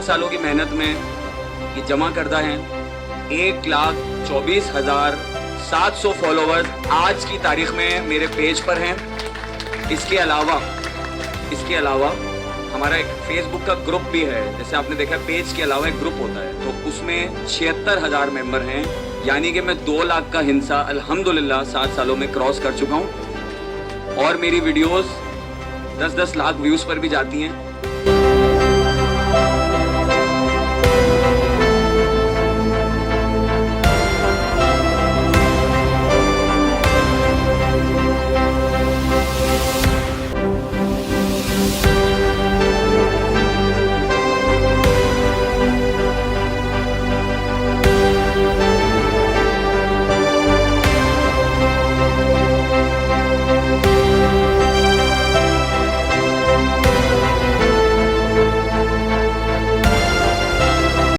सालों की मेहनत में ये जमा करदा है। 1,24,700 फॉलोवर्स आज की तारीख में मेरे पेज पर हैं। इसके अलावा हमारा एक फेसबुक का ग्रुप भी है। जैसे आपने देखा पेज के अलावा एक ग्रुप होता है, तो उसमें 76,000 मेंबर हैं। यानी कि मैं 2 लाख का हिस्सा अल्हम्दुलिल्लाह 7 सालों में क्रॉस कर चुका हूँ। और मेरी वीडियोस 10-10 लाख व्यूज़ पर भी जाती हैं।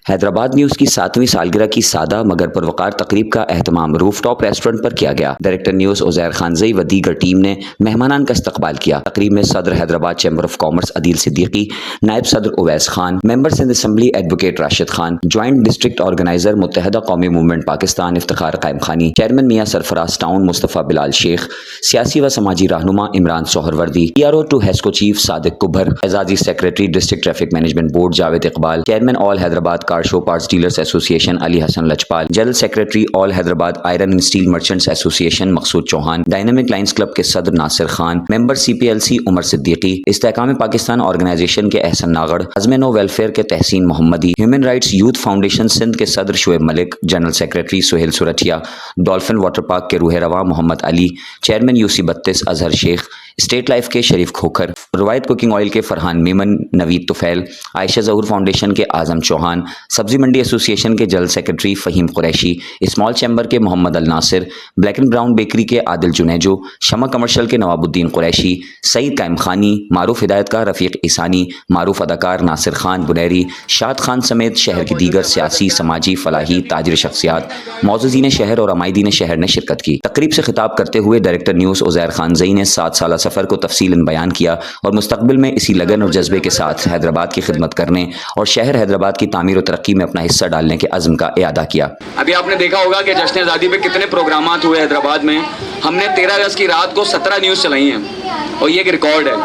हैदराबाद न्यूज़ की 7वीं सालगिरह की सादा मगर परवकार तकरीब का एहतमाम रूफटॉप रेस्टोरेंट पर किया गया। डायरेक्टर न्यूज़ उज़ैर खानज़ई व दीगर टीम ने मेहमानान का इस्तकबाल किया। तकरीब में सदर Hyderabad chamber of commerce Adeel Siddiqui, नायब सदर Uwais Khan, member Sindh assembly advocate Rashid Khan, joint district organizer Muttahida Qaumi movement Pakistan Iftikhar Qaim Khani, chairman Mian Sarfaraz town Mustafa Bilal Sheikh, सियासी व समाजी रहनुमा Imran Suhrawardy, PRO to HESCO chief Sadiq Kubar, एजाजी secretary district traffic management board Javed Iqbal, chairman all Hyderabad car show parts dealers association Ali Hasan Lajpal, general secretary all Hyderabad iron and steel merchants association Maqsood Chauhan, dynamic lions club के सदर Nasir Khan, member CPLC Umar Siddiqui, Istehkam Pakistan organization के Ahsan Nagar, Azm Nau welfare के Tehseen Mohammadi, human rights youth foundation Sindh के सदर Shoaib Malik, general secretary Suhail Surathia, dolphin water park के रूह रवा Mohammad Ali, chairman UC32 Azhar Sheikh, state life के शरीफ खोखर, रवायत कुकिंग ऑयल के फरहान मीमन, नवीद तुफैल, आयशा जहूर फाउंडेशन के आजम चौहान, सब्जी मंडी एसोसिएशन के general secretary Faheem Qureshi, small chamber के Mohammad Al Nasir, black and brown bakery के आदिल जुनेजो, शमा कमर्शियल के नवाबुद्दीन कुरैशी, सईद कायम खानी, मारूफ हिदायतकार रफ़ीक ईसानी, मारूफ अदाकार नासिर खान बुनैरी, शाद खान समेत शहर की दीगर सियासी, समाजी, फलाही, ताजिर शख्सियात, मौजूदीन शहर और अमायदीन शहर ने शिरकत की। तकरीब से खिताब करते हुए डायरेक्टर न्यूज़ उज़ैर खानज़ई ने 7 साला सफ़र को तफसीलन बयान किया और मुस्तकबिल में इसी लगन और जज्बे के साथ हैदराबाद की खिदमत करने और शहर हैदराबाद की तामीर और तरक्की में अपना हिस्सा डालने के अज़्म का इयादा किया। अभी आपने देखा होगा कि जश्न आज़ादी पे कितने प्रोग्रामात हुए हैदराबाद में। हमने 13 अगस्त की रात को 17 न्यूज़ चलाई हैं और ये एक रिकॉर्ड है।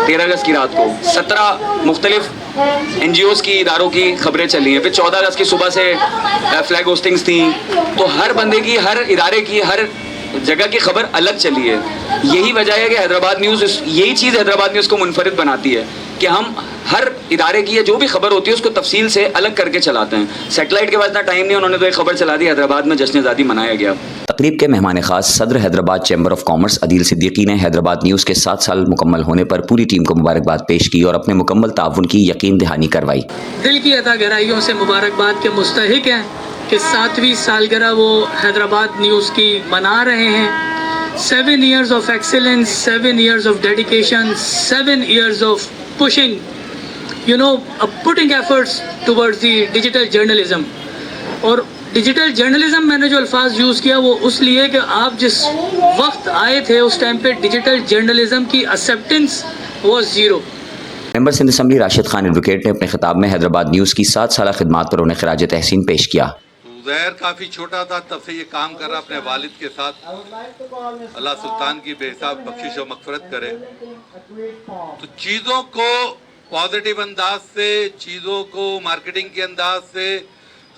13 अगस्त की रात को 17 मुख्तलिफ NGOs की इदारों की खबरें चली हैं। फिर 14 अगस्त की सुबह से फ्लैग होस्टिंग्स थी। तो हर बंदे की, हर इदारे की, हर जगह की खबर अलग चली है। यही वजह है कि हैदराबाद न्यूज़, यही चीज़ हैदराबाद न्यूज़ को मुनफरिद बनाती है कि हम हर इदारे की जो भी खबर होती है उसको तफसील से अलग करके चलाते हैं। सेटेलाइट के बाद इतना टाइम नहीं, उन्होंने तो एक खबर चला दी हैदराबाद में जश्न आज़ादी मनाया गया। तकरीब के मेहमान खास सदर Hyderabad chamber of commerce Adeel Siddiqui ने हैदराबाद न्यूज़ के 7 साल मुकम्मल होने पर पूरी टीम को मुबारकबाद पेश की और अपने मुकम्मल ताउन की यकीन दहानी करवाई। दिल की अता गहराइयों से मुबारकबाद के मुस्तहिक हैं कि 7वीं सालगिरह वो हैदराबाद न्यूज़ की मना रहे हैं। 7 years of excellence, 7 years of dedication, 7 years of pushing, putting efforts towards the digital journalism. और डिजिटल जर्नलिज्म मैंने जो अल्फाज यूज़ किया वो उस लिए कि आप जिस वक्त आए थे उस टाइम पे डिजिटल जर्नलिज्म की acceptance was 0। Member Sindh assembly Rashid Khan advocate ने अपने खिताब में हैदराबाद न्यूज़ की 7 साला खिदमात पर उन्हें खिराज तहसीन पेश किया। उज़ैर काफ़ी छोटा था तब से ये काम कर रहा अपने वालिद के साथ। अल्लाह सुल्तान की बेहिसाब बख्शिश और मग़फ़िरत करे। तो चीज़ों को पॉजिटिव अंदाज से, चीज़ों को मार्केटिंग के अंदाज से,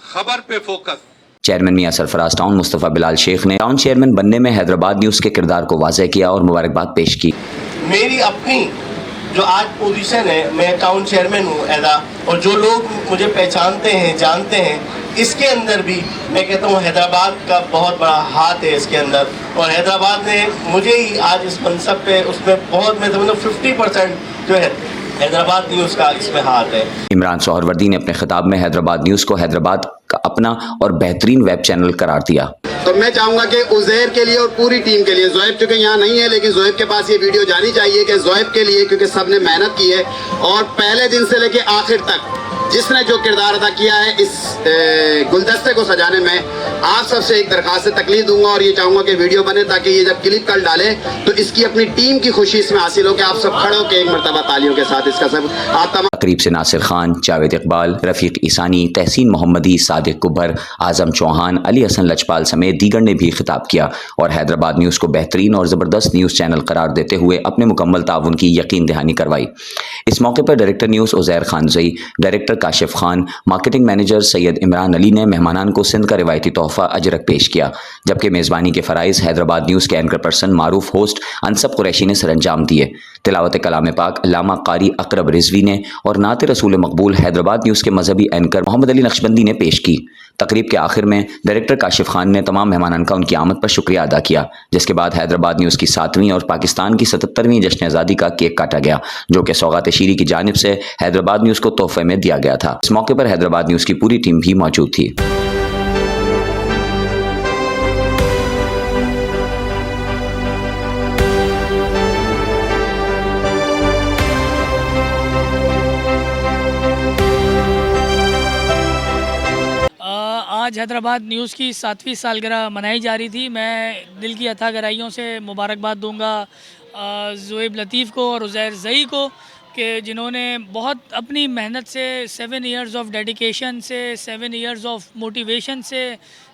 खबर पे focus. Chairman Mian Sarfaraz town Mustafa Bilal Sheikh ने टाउन चेयरमैन बनने में हैदराबाद न्यूज़ के किरदार को वाज़ेह किया और मुबारकबाद पेश की। मेरी अपनी जो आज पोजीशन है, मैं टाउन चेयरमैन हूँ एदा, और जो लोग मुझे पहचानते हैं, जानते हैं, इसके अंदर भी मैं कहता हूँ हैदराबाद का बहुत बड़ा हाथ है इसके अंदर। और हैदराबाद ने मुझे ही आज इस मनसब पे, उसमें बहुत, मैं समझता हूँ 50% जो है हैदराबाद न्यूज़ का इसमें हाथ है। इमरान सोहरवर्दी ने अपने खिताब में हैदराबाद न्यूज़ को हैदराबाद का अपना और बेहतरीन वेब चैनल करार दिया। तो मैं चाहूँगा कि उज़ैर के लिए और पूरी टीम के लिए, ज़ोएब चूँकि यहाँ नहीं है लेकिन ज़ोएब के पास ये वीडियो जानी चाहिए कि ज़ोएब के लिए, क्योंकि सब ने मेहनत की है और पहले दिन से लेके आखिर तक जिसने जो किरदार अदा किया है इस गुलदस्ते को सजाने में, आप सबसे एक दरख्वास्त तकलीफ दूंगा और ये चाहूँगा कि वीडियो बने ताकि ये जब क्लिप कल डाले तो इसकी अपनी टीम की खुशी इसमें हासिल हो कि आप सब खड़े हो के एक मरतबा तालियों के साथ इसका सब आप तकरीब से नासिर खान, जावेद इकबाल, रफ़ीक ईसानी, तहसीन मोहम्मदी, सादिक कुबर, आज़म चौहान, अली हसन लजपाल समेत दीगर ने भी खिताब किया और हैदराबाद न्यूज़ को बेहतरीन और ज़बरदस्त न्यूज़ चैनल करार देते हुए अपने मुकम्मल ताउन की यकीन दहानी करवाई। इस मौके पर director news Uzair Khanzai, director Kashif Khan, marketing manager Syed Imran Ali ने मेहमानान को सिंध का रिवायती तोहफ़ा अजरक पेश किया, जबकि मेज़बानी के फ़राइज़ हैदराबाद न्यूज़ के एंकर पर्सन मारूफ होस्ट अनसब कुरैशी ने सरअंजाम दिए। तिलावत कलाम पाक अल्लामा कारी अकरब रिजवी ने और नात रसूल मकबूल हैदराबाद न्यूज़ के मजहबी एंकर मोहम्मद अली नक्शबंदी ने पेश की। तकरीब के आखिर में डायरेक्टर काशिफ खान ने तमाम मेहमानान का उनकी आमद पर शुक्रिया अदा किया, जिसके बाद हैदराबाद न्यूज़ की 7वीं और पाकिस्तान की 77वीं जश्न आज़ादी का केक काटा गया, जो कि सौगात शीरी की जानिब से हैदराबाद न्यूज़ को तोहफे में दिया गया था। इस मौके पर हैदराबाद न्यूज़ की पूरी टीम भी मौजूद थी। आज हैदराबाद न्यूज़ की 7वीं सालगिरह मनाई जा रही थी। मैं दिल की अथाह गहराइयों से मुबारकबाद दूंगा ज़ुएब लतीफ़ को और उज़ैर ज़ई को कि जिन्होंने बहुत अपनी मेहनत से 7 इयर्स ऑफ डेडिकेशन से, 7 इयर्स ऑफ मोटिवेशन से,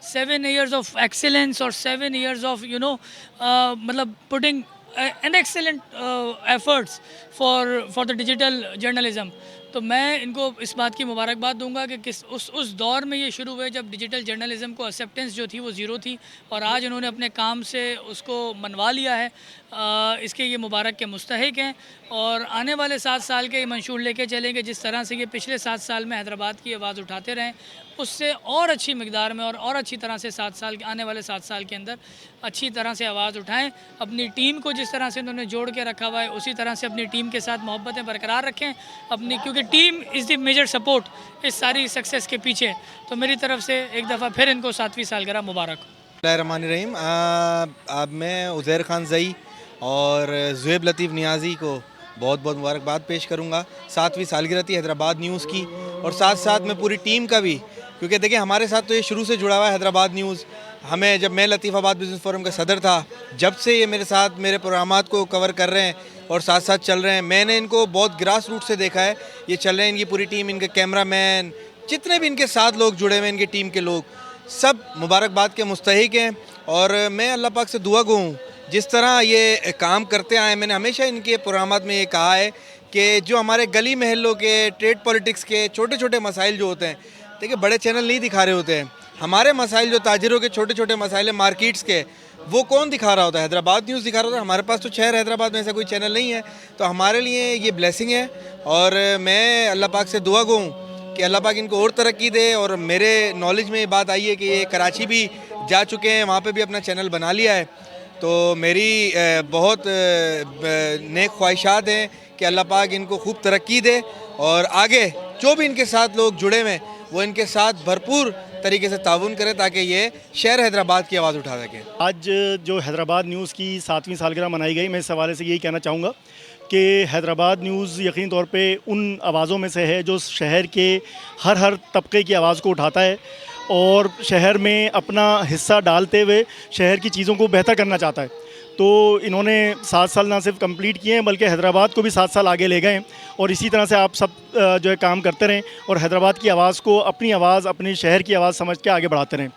7 इयर्स ऑफ एक्सेलेंस और 7 इयर्स ऑफ मतलब putting an excellent efforts for the digital journalism. तो मैं इनको इस बात की मुबारकबाद दूंगा कि उस दौर में ये शुरू हुए जब डिजिटल जर्नलिज़म को एक्सेप्टेंस जो थी वो ज़ीरो थी, और आज उन्होंने अपने काम से उसको मनवा लिया है। इसके ये मुबारक के मुस्तहिक हैं और आने वाले 7 साल के ये मंशूर लेके चलेंगे। जिस तरह से ये पिछले 7 साल में हैदराबाद की आवाज़ उठाते रहें, उससे और अच्छी मिकदार में और अच्छी तरह से आने वाले 7 साल के अंदर अच्छी तरह से आवाज़ उठाएं। अपनी टीम को जिस तरह से उन्होंने जोड़ के रखा हुआ है, उसी तरह से अपनी टीम के साथ मोहब्बतें बरकरार रखें क्योंकि team is the major support इस सारी सक्सेस के पीछे। तो मेरी तरफ से एक दफ़ा फिर इनको 7वीं सालगिरह मुबारक। बिस्मिल्लाहिर्रहमानिर्रहीम। अब मैं उज़ैर खानज़ई और ज़ुएब लतीफ़ नियाज़ी को बहुत बहुत मुबारकबाद पेश करूँगा 7वीं सालगिरह थी हैदराबाद न्यूज़ की, और साथ साथ में पूरी टीम का भी, क्योंकि देखिए हमारे साथ तो ये शुरू से जुड़ा हुआ है हैदराबाद न्यूज़। हमें जब मैं लतीफ़ाबाद बिज़नेस फोरम का सदर था, जब से ये मेरे साथ मेरे प्रोग्रामात को कवर कर रहे हैं और साथ साथ चल रहे हैं। मैंने इनको बहुत ग्रास रूट से देखा है, ये चल रहे हैं। इनकी पूरी टीम, इनके कैमरामैन, जितने भी इनके साथ लोग जुड़े हुए हैं, इनकी टीम के लोग, सब मुबारकबाद के मुस्तहिक हैं। और मैं अल्लाह पाक से दुआ गो हूँ जिस तरह ये काम करते आए। मैंने हमेशा इनके प्रोग्रामात में ये कहा है कि जो हमारे गली महलों के ट्रेड पॉलिटिक्स के छोटे छोटे मसाइल जो होते हैं, देखिए बड़े चैनल नहीं दिखा रहे होते हैं। हमारे मसाइल जो ताजिरों के छोटे छोटे मसाइल मार्केट्स के, वो कौन दिखा रहा होता है? हैदराबाद न्यूज़ दिखा रहा होता है। हमारे पास तो शहर हैदराबाद में ऐसा कोई चैनल नहीं है, तो हमारे लिए ये ब्लेसिंग है। और मैं अल्लाह पाक से दुआ गो हूँ कि अल्लाह पाक इनको और तरक्की दे। और मेरे नॉलेज में ये बात आई है कि ये कराची भी जा चुके हैं, वहाँ पे भी अपना चैनल बना लिया है। तो मेरी बहुत नेक ख्वाहिशात हैं कि अल्लाह पाक इनको खूब तरक्की दे और आगे जो भी इनके साथ लोग जुड़े हुए हैं वो इनके साथ भरपूर तरीके से ताउन करें ताकि ये शहर हैदराबाद की आवाज़ उठा सकें। आज जो हैदराबाद न्यूज़ की 7वीं सालगिरह मनाई गई, मैं इस हवाले से यही कहना चाहूँगा कि हैदराबाद न्यूज़ यकीन तौर पे उन आवाज़ों में से है जो शहर के हर तबके की आवाज़ को उठाता है और शहर में अपना हिस्सा डालते हुए शहर की चीज़ों को बेहतर करना चाहता है। तो इन्होंने 7 साल ना सिर्फ कंप्लीट किए हैं बल्कि हैदराबाद को भी 7 साल आगे ले गए। और इसी तरह से आप सब जो है काम करते रहें और हैदराबाद की आवाज़ को अपनी आवाज़, अपने शहर की आवाज़ समझ के आगे बढ़ाते रहें।